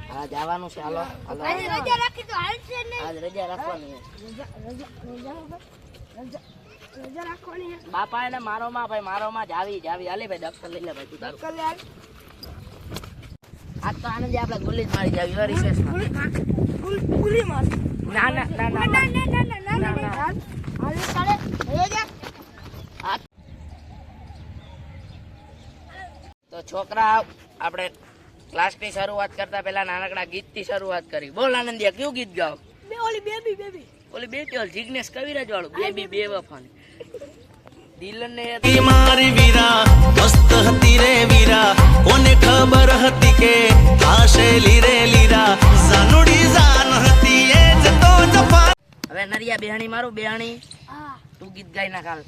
હા જવાનું છે હાલો રજા રાખી તો હાલશે નહીં આજ રજા રાખવાની રજા રાખવાની બાપા એને મારો માં ભાઈ મારો માં જાવી હાલે ભાઈ ડક્ટર લઈ લે ભાઈ તું તારું આજ તો આનંદ આપણે ગોલી જ મારી જાવી વેરી શેષ ગુલી માર ના હાલ ચાલે રજા તો છોકરા આપણે ક્લાસની શરૂઆત કરતા પહેલા નાનકડા ગીતથી શરૂઆત કરી બોલ આનંદિયા કયું ગીત ગાવ ઓલી બેબી ઓલી બેટી ઓલ જિગ્નેશ કવિરાજ વાળું બેબી બેવફાની દિલને મારી વીરા મસ્ત હતી રે વીરા કોને ખબર હતી કે થાશે લીરે લીરા જાનુડી જાન હતી એ જ તો જફા હવે નરિયા બેહણી મારું બેહણી હા તું ગીત ગાઈ ના કાલ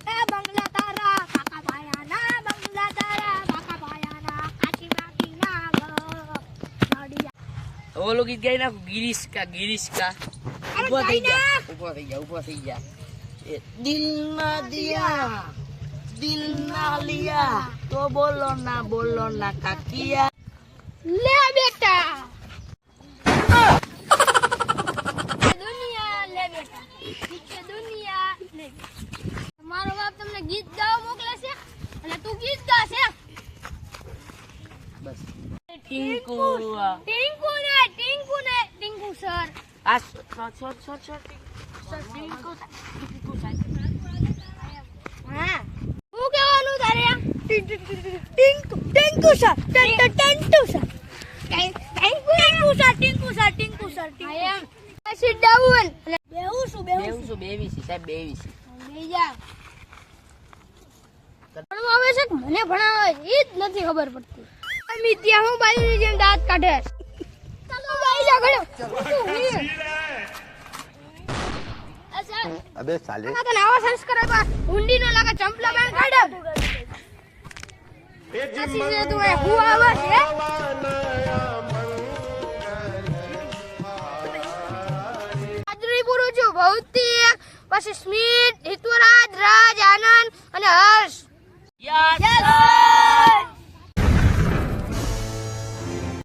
એ બંગલા તારા કાકા ભાયાના બંગલા તારા કાકા ભાયાના કાચી માટી ના નડિયા ઓલું ગીત ગાઈ નાખું ગિરીશ કા ઉભો થઈ જા એ દિલ ના દિયા દિલ ના લિયા તો બોલો ના કાકિયા લે બેટા દુનિયા લે બેટા પીછે દુનિયા લે તમારો બાપ તમને ગીત ગાવા મોકલે છે અને તું ગીત ગાશે બસ ટિંકુ ટિંકુ સર આ શોર્ટ ટિંકુ હા હું કહેવાનું તારે Tinku sir Tinku sir I am sit down બેવી સાહેબ બેવી બેજા ભણવા આવે છે કે મને ભણાવે એ જ નથી ખબર પડતી મિત્યા હું બાજુની જેમ દાંત કાઢે ચાલો બાઈ જા ગયો अबे साले આ તને આવા સંસ્કાર આપ્યા હુંડી નો લાગે ચંપલા બેન કાઢે પછી જે તું એ હું આવે છે આજરી પૂરું છું ભૌતિક પછી સ્મિત હિતુરાજ રાજ આનંદ અને હર્ષ યસ